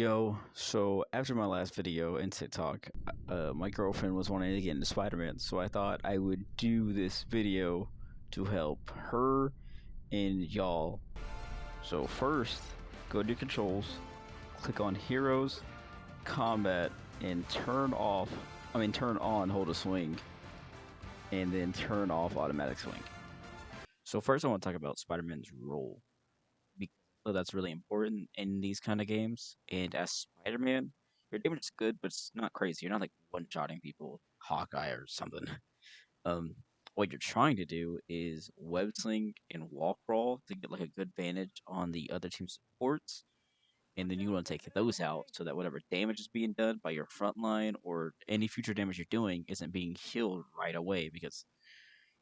Yo, so after my last video in TikTok, my girlfriend was wanting to get into Spider-Man, so I thought I would do this video to help her and y'all. So first, go to controls, click on heroes, combat, and turn on hold a swing, and then turn off automatic swing. So first I want to talk about Spider-Man's role, because that's really important in these kind of games. And as Spider-Man, your damage is good, but it's not crazy. You're not like one-shotting people, Hawkeye or something. What you're trying to do is web sling and wall crawl to get like a good vantage on the other team's supports, and then you want to take those out so that whatever damage is being done by your front line or any future damage you're doing isn't being healed right away, because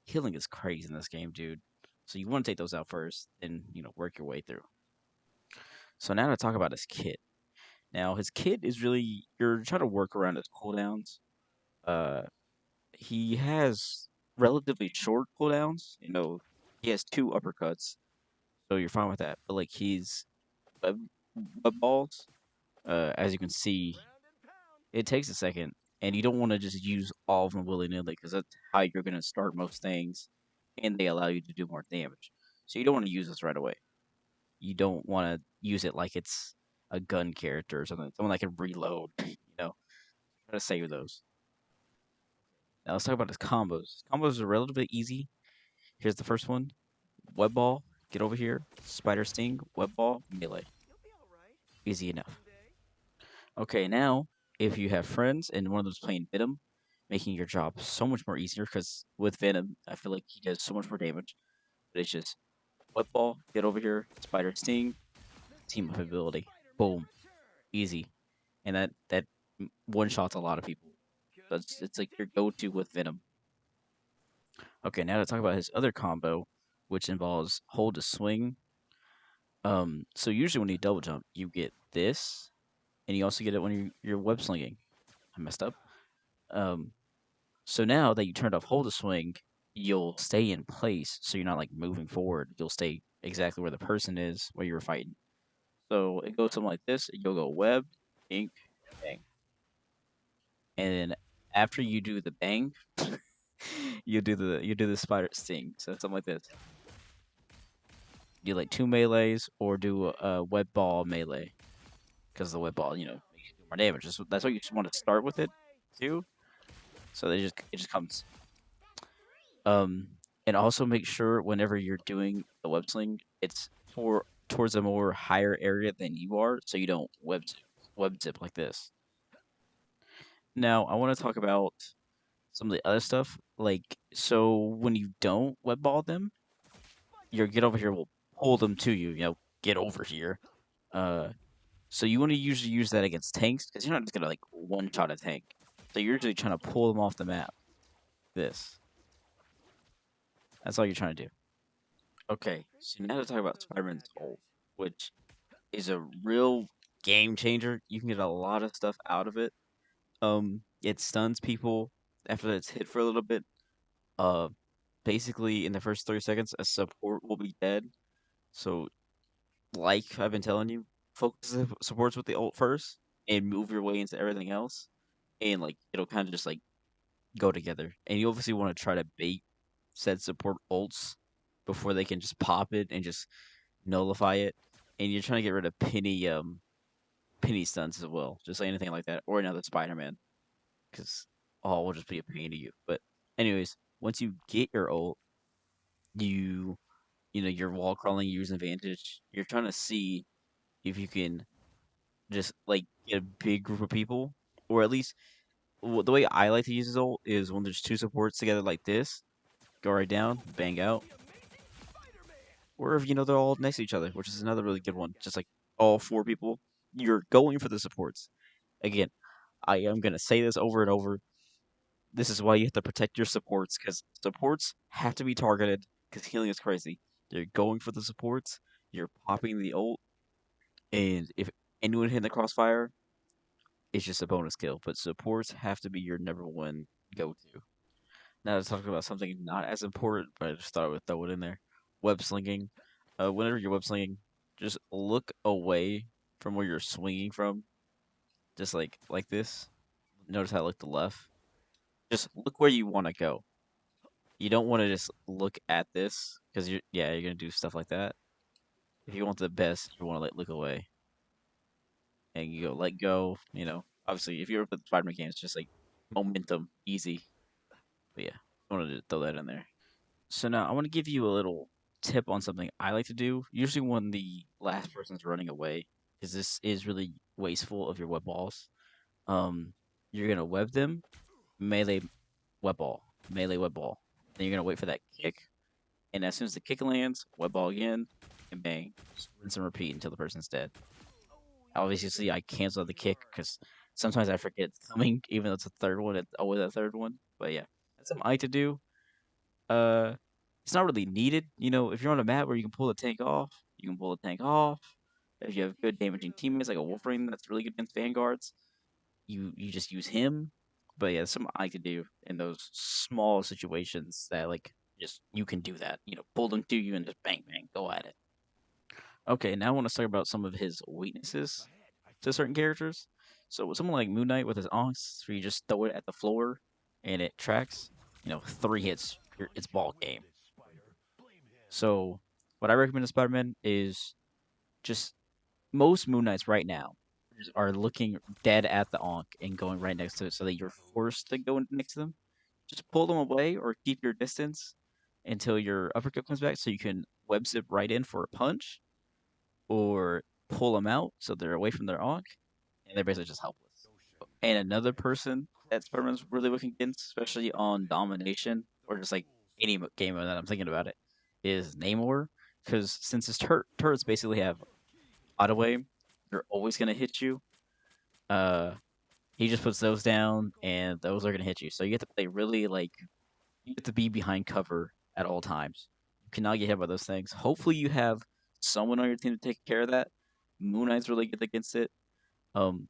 healing is crazy in this game, dude. So you want to take those out first, and work your way through. So now to talk about his kit. Now his kit is really, you're trying to work around his cooldowns. Uh, he has relatively short cooldowns. He has two uppercuts, so you're fine with that. But like he's web, web balls. As you can see, it takes a second, and you don't want to just use all of them willy nilly, because that's how you're gonna start most things, and they allow you to do more damage. So you don't want to use this right away. You don't want to use it like it's a gun character or something, someone that can reload. Try to save those. Now let's talk about his combos. Combos are relatively easy. Here's the first one: web ball, get over here, spider sting, web ball, melee. Easy enough. Okay, now if you have friends and one of them's playing Venom, making your job so much more easier, because with Venom, I feel like he does so much more damage. But it's just web ball, get over here, spider sting, team up ability, boom, easy. And that one shots a lot of people. That's It's like your go-to with Venom. Okay, now to talk about his other combo, which involves hold to swing. So usually when you double jump, you get this, and you also get it when you're web slinging. I messed up. Um, so now that you turned off hold to swing, you'll stay in place, so you're not like moving forward. You'll stay exactly where the person is where you were fighting. So it goes something like this: you'll go web, ink, bang, and then after you do the bang, you do the spider sting. So something like this: do like two melees or do a web ball melee, because the web ball, makes you do more damage. That's what you just want to start with it too. So it just comes. Um, and also make sure whenever you're doing the web sling, it's towards a more higher area than you are, so you don't web zip like this. Now I want to talk about some of the other stuff. Like, so when you don't web ball them, your get over here will pull them to you. Get over here. Uh, So you want to usually use that against tanks, because you're not just gonna like one shot a tank. So you're usually trying to pull them off the map. This. That's all you're trying to do. Okay, so now to talk about Spider-Man's ult, which is a real game changer. You can get a lot of stuff out of it. It stuns people after it's hit for a little bit. Uh, Basically in the first 30 seconds, a support will be dead. So, like I've been telling you, focus the supports with the ult first, and move your way into everything else, and like it'll kind of just like go together. And you obviously want to try to bait said support ults before they can just pop it and just nullify it. And you're trying to get rid of penny stunts as well, just like anything like that, or another Spider-Man, because all will just be a pain to you. But anyways, once you get your ult, you you're wall crawling, use advantage. You're trying to see if you can just like get a big group of people, or at least the way I like to use his ult is when there's two supports together like this, go right down, bang out, or if they're all next to each other, which is another really good one. Just like all four people, you're going for the supports. Again, I am gonna say this over and over. This is why you have to protect your supports, because supports have to be targeted. Because healing is crazy. You're going for the supports. You're popping the ult, and if anyone hit the crossfire, it's just a bonus kill. But supports have to be your number one go-to. Now to talk about something not as important, but I just thought I would throw it in there. Web slinging. Whenever you're web slinging, just look away from where you're swinging from, just like this. Notice how I look to the left. Just look where you want to go. You don't want to just look at this because you're gonna do stuff like that. If you want the best, you want to look away and you go let go. Obviously, if you ever played Spider-Man games, just like momentum, easy. But yeah, I wanted to throw that in there. So now I want to give you a little tip on something I like to do. Usually when the last person's running away, because this is really wasteful of your web balls. You're gonna web them, melee web ball, melee web ball. Then you're gonna wait for that kick, and as soon as the kick lands, web ball again, and bang, just rinse and repeat until the person's dead. Obviously, I cancel the kick because sometimes I forget it's coming, even though it's a third one. It's always a third one. But yeah, that's something I like to do. Uh, it's not really needed. If you're on a map where you can pull the tank off, you can pull the tank off. If you have good damaging teammates like a Wolverine that's really good against vanguards, you just use him. But yeah, something I like to do in those small situations that like just you can do that. Pull them to you and just bang bang, go at it. Okay, now I want to talk about some of his weaknesses to certain characters. So with someone like Moon Knight with his Onks, where you just throw it at the floor and it tracks, 3 hits, it's ball game. So what I recommend to Spider-Man is just most Moon Knights right now are looking dead at the Onk and going right next to it so that you're forced to go next to them. Just pull them away or keep your distance until your uppercut comes back so you can web zip right in for a punch or pull them out so they're away from their Onk and they're basically just helpless. And another person that Spider-Man's really looking against, especially on domination or just like any game that I'm thinking about it, is Namor. Because since his turrets basically have auto aim, they're always gonna hit you. Uh, he just puts those down, and those are gonna hit you. So you have to play really you have to be behind cover at all times. You cannot get hit by those things. Hopefully, you have someone on your team to take care of that. Moon Knight's really good against it. Um,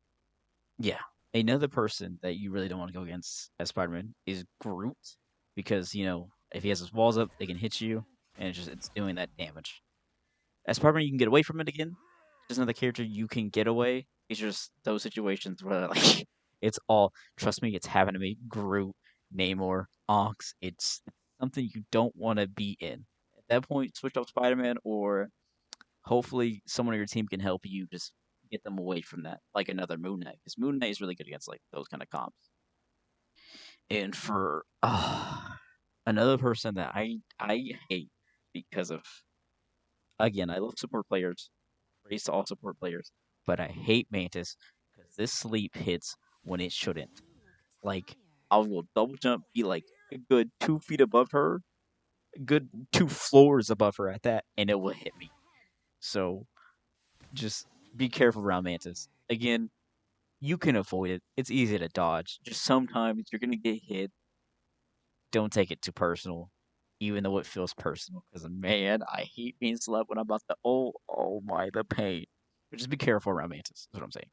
Yeah. Another person that you really don't want to go against as Spider-Man is Groot, because if he has his walls up, they can hit you, and it's doing that damage. As Spider-Man, you can get away from it again. There's another character you can get away. It's just those situations where like it's all. Trust me, it's happened to me. Groot, Namor, Ox. It's something you don't want to be in. At that point, switch off Spider-Man, or hopefully someone on your team can help you just get them away from that, like another Moon Knight, because Moon Knight is really good against like those kind of comps. And for another person that I hate because of again, I love support players, praise to all support players, but I hate Mantis because this sleep hits when it shouldn't. Like I will double jump, be like a good 2 feet above her, a good 2 floors above her at that, and it will hit me. So just be careful around Mantis. Again, you can avoid it. It's easy to dodge. Just sometimes you're gonna get hit. Don't take it too personal, even though it feels personal. Because man, I hate being slept when I'm about to. Oh my, the pain. But just be careful around Mantis. That's what I'm saying.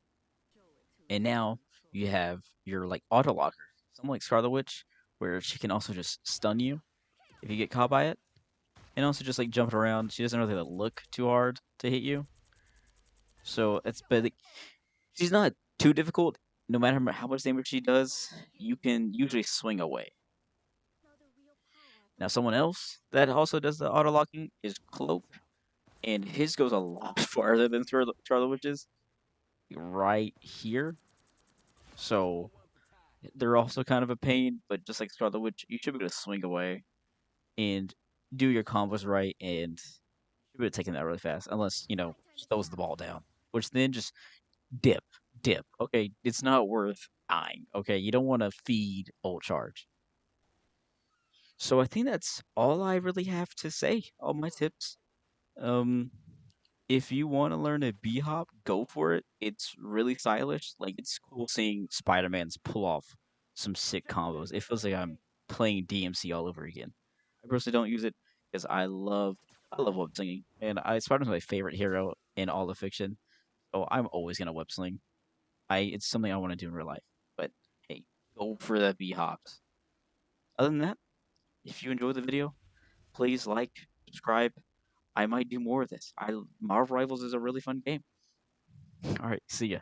And now you have your like auto locker, something like Scarlet Witch, where she can also just stun you if you get caught by it, and also just like jumping around. She doesn't really look too hard to hit you. So it's but like, she's not too difficult. No matter how much damage she does, you can usually swing away. Now, someone else that also does the auto locking is Cloak, and his goes a lot farther than Scarlet Witch's, right here. So they're also kind of a pain, but just like Scarlet Witch, you should be able to swing away and do your combos right, and you should be taking that really fast, unless she throws the ball down, which then just dip, dip. Okay, it's not worth dying. Okay, you don't want to feed ult charge. So I think that's all I really have to say. All my tips. Um, if you want to learn a B hop, go for it. It's really stylish. Like it's cool seeing Spider Man's pull off some sick combos. It feels like I'm playing DMC all over again. I personally don't use it because I love web slinging, and Spider Man's my favorite hero in all of fiction. So I'm always gonna web sling. It's something I want to do in real life. But hey, go for the B hops. Other than that, if you enjoyed the video, please like, subscribe. I might do more of this. Marvel Rivals is a really fun game. All right, see ya.